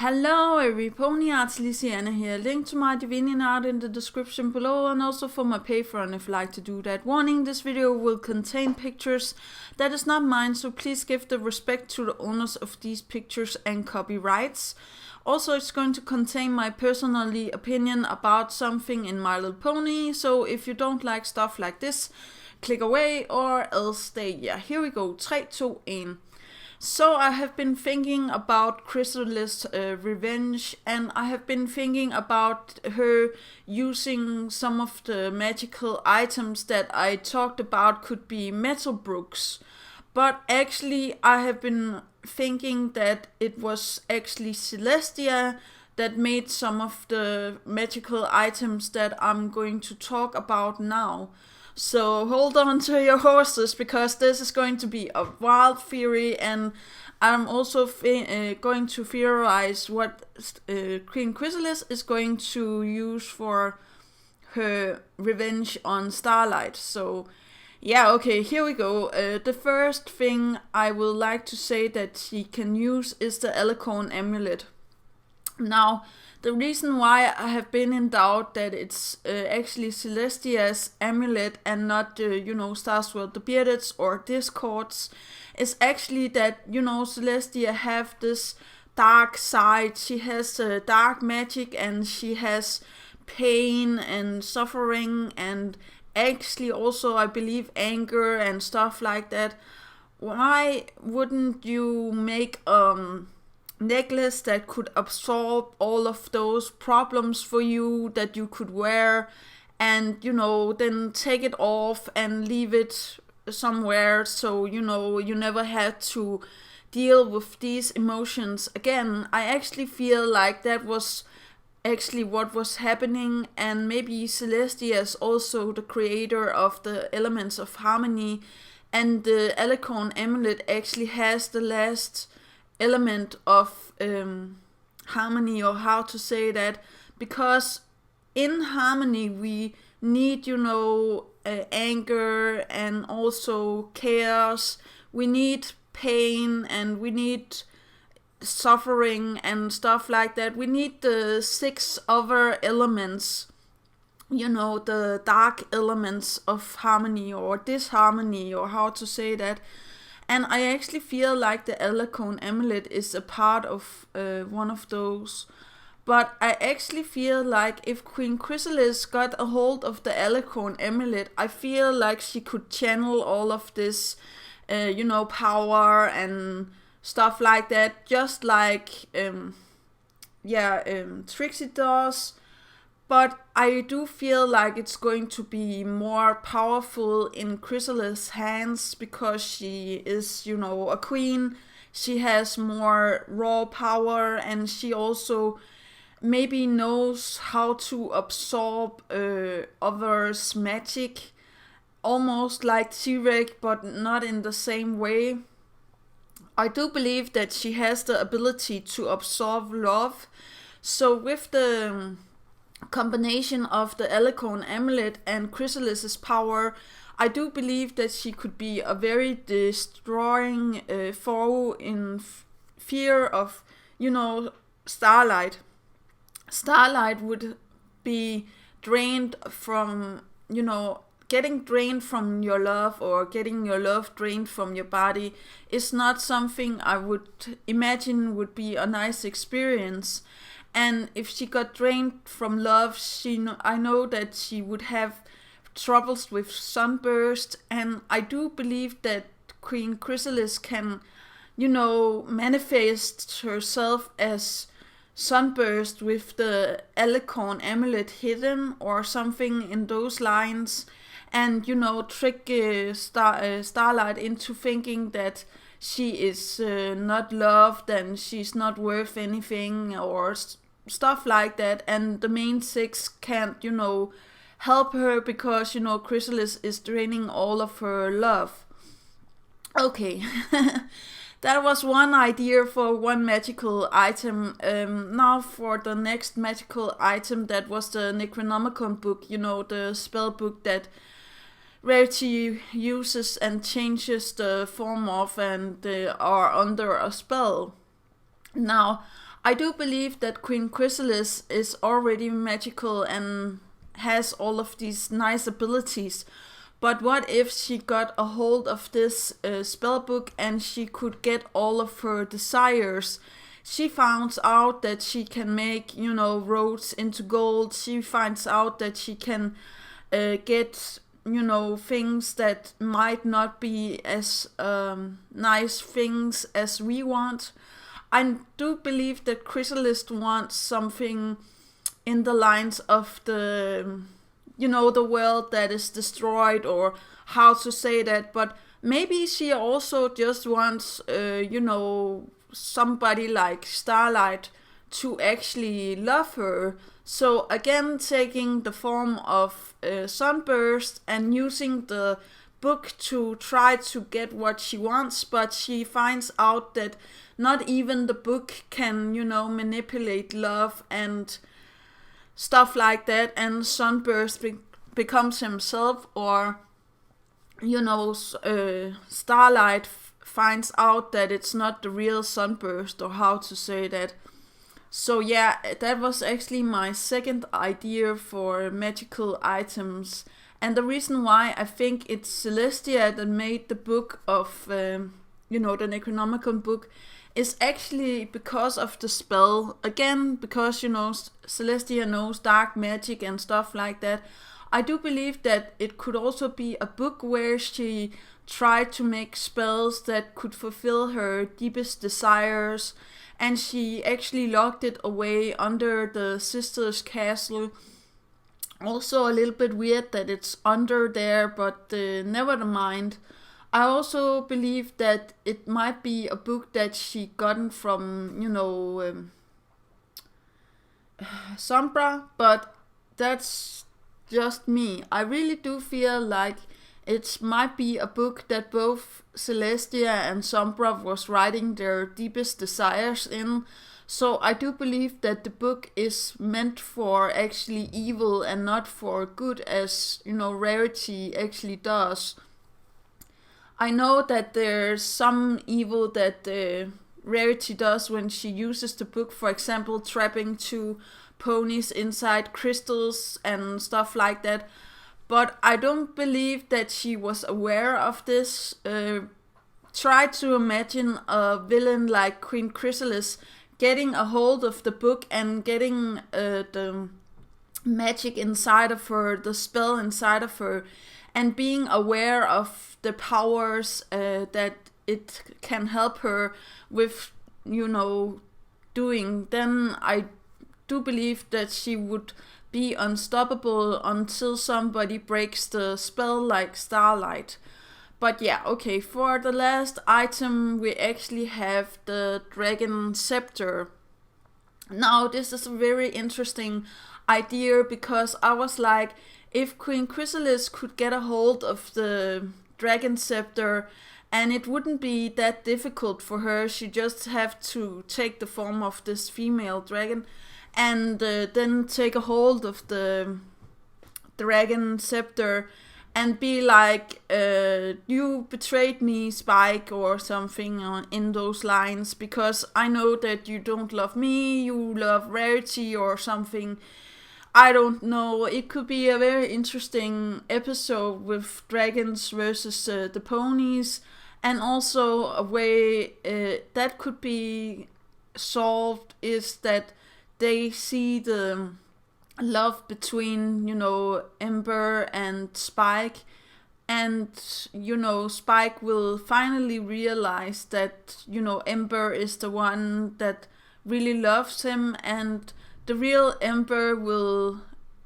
Hello everybody, Dyslexia here. Link to my divining art in the description below and also for my Patreon if you like to do that. Warning, this video will contain pictures that is not mine, so please give the respect to the owners of these pictures and copyrights. Also, it's going to contain my personal opinion about something in My Little Pony, so if you don't like stuff like this, click away or else stay. Yeah, here we go. 3, 2, 1. So I have been thinking about Chrysalis's revenge, and I have been thinking about her using some of the magical items that I talked about could be metal brooks. But actually I have been thinking that it was actually Celestia that made some of the magical items that I'm going to talk about now. So hold on to your horses, because this is going to be a wild theory, and I'm also going to theorize what Queen Chrysalis is going to use for her revenge on Starlight. So yeah, okay, here we go. The first thing I would like to say that she can use is the Amulet Amulet. Now, the reason why I have been in doubt that it's actually Celestia's amulet and not, Stars with the Beardeds or Discords is actually that, Celestia have this dark side. She has dark magic and she has pain and suffering and actually also, I believe, anger and stuff like that. Why wouldn't you make necklace that could absorb all of those problems for you that you could wear, and then take it off and leave it somewhere, so you never had to deal with these emotions again? I actually feel like that was actually what was happening, and maybe Celestia is also the creator of the elements of harmony, and the Amulet Amulet actually has the last element of harmony, or how to say that, because in harmony we need anger and also chaos, we need pain and we need suffering and stuff like that. We need the 6 other elements, the dark elements of harmony or disharmony, or how to say that. And I actually feel like the Amulet Amulet is a part of one of those. But I actually feel like if Queen Chrysalis got a hold of the Amulet Amulet, I feel like she could channel all of this, power and stuff like that, just like Trixie does. But I do feel like it's going to be more powerful in Chrysalis' hands, because she is, a queen. She has more raw power, and she also maybe knows how to absorb others' magic, almost like T-Rex, but not in the same way. I do believe that she has the ability to absorb love. So with the combination of the Amulet Amulet and Chrysalis's power, I do believe that she could be a very destroying foe in fear of, Starlight. Starlight would be drained from, getting drained from your love, or getting your love drained from your body is not something I would imagine would be a nice experience. And if she got drained from love, I know that she would have troubles with sunburst. And I do believe that Queen Chrysalis can, manifest herself as sunburst with the Amulet Amulet hidden, or something in those lines. And, trick Starlight into thinking that she is not loved and she's not worth anything, or stuff like that, and the main 6 can't, help her, because, Chrysalis is draining all of her love. Okay, that was one idea for one magical item. Now for the next magical item, that was the Necronomicon book, the spell book that Rarity uses and changes the form of, and are under a spell. Now, I do believe that Queen Chrysalis is already magical and has all of these nice abilities. But what if she got a hold of this spell book and she could get all of her desires? She finds out that she can make, roads into gold. She finds out that she can get, things that might not be as nice things as we want. I do believe that Chrysalis wants something in the lines of the world that is destroyed, or how to say that, but maybe she also just wants, somebody like Starlight to actually love her. So again, taking the form of Sunburst and using the book to try to get what she wants, but she finds out that not even the book can, manipulate love and stuff like that, and Sunburst becomes himself, or Starlight finds out that it's not the real Sunburst, or how to say that. So yeah, that was actually my second idea for magical items, and the reason why I think it's Celestia that made the book of the Necronomicon book is actually because of the spell. Again, because Celestia knows dark magic and stuff like that. I do believe that it could also be a book where she tried to make spells that could fulfill her deepest desires, and she actually locked it away under the sister's castle. Also a little bit weird that it's under there, but never mind. I also believe that it might be a book that she gotten from, Sombra, but that's just me. I really do feel like it might be a book that both Celestia and Sombra was writing their deepest desires in. So I do believe that the book is meant for actually evil and not for good, as Rarity actually does. I know that there's some evil that Rarity does when she uses the book, for example, trapping two ponies inside crystals and stuff like that. But I don't believe that she was aware of this. Try to imagine a villain like Queen Chrysalis getting a hold of the book and getting the magic inside of her, the spell inside of her, and being aware of the powers that it can help her with, doing. Then I do believe that she would be unstoppable until somebody breaks the spell like Starlight. But yeah, okay, for the last item we actually have the Dragon Scepter. Now this is a very interesting idea, because I was like, if Queen Chrysalis could get a hold of the Dragon Scepter, and it wouldn't be that difficult for her, she just have to take the form of this female dragon, and then take a hold of the Dragon Scepter and be like, you betrayed me, Spike, or something in those lines, because I know that you don't love me, you love Rarity or something. I don't know. It could be a very interesting episode with dragons versus the ponies, and also a way that could be solved is that they see the love between, Ember and Spike, and, Spike will finally realize that, Ember is the one that really loves him, and the real Ember will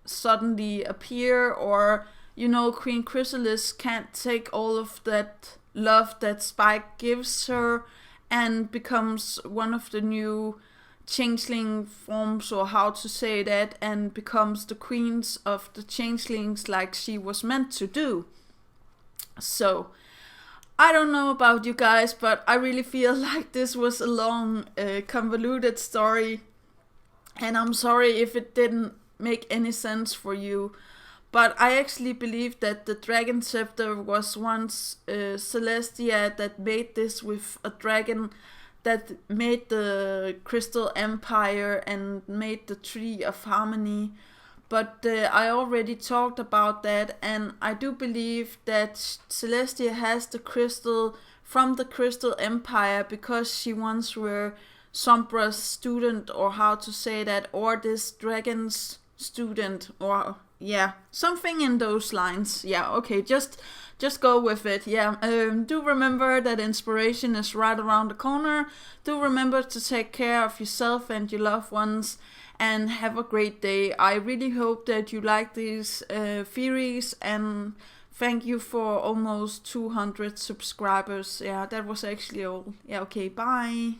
suddenly appear, or, Queen Chrysalis can't take all of that love that Spike gives her and becomes one of the new changeling forms, or how to say that, and becomes the queens of the changelings like she was meant to do. So, I don't know about you guys, but I really feel like this was a long, convoluted story. And I'm sorry if it didn't make any sense for you. But I actually believe that the Dragon Scepter was once Celestia that made this with a dragon that made the Crystal Empire and made the Tree of Harmony. But I already talked about that, and I do believe that Celeste has the crystal from the Crystal Empire because she once were Sombra's student, or how to say that, or this dragon's student, or yeah, something in those lines. Yeah, okay, just go with it. Yeah, do remember that inspiration is right around the corner. Do remember to take care of yourself and your loved ones, and have a great day. I really hope that you like these theories, and thank you for almost 200 subscribers. Yeah, that was actually all. Yeah, okay, bye.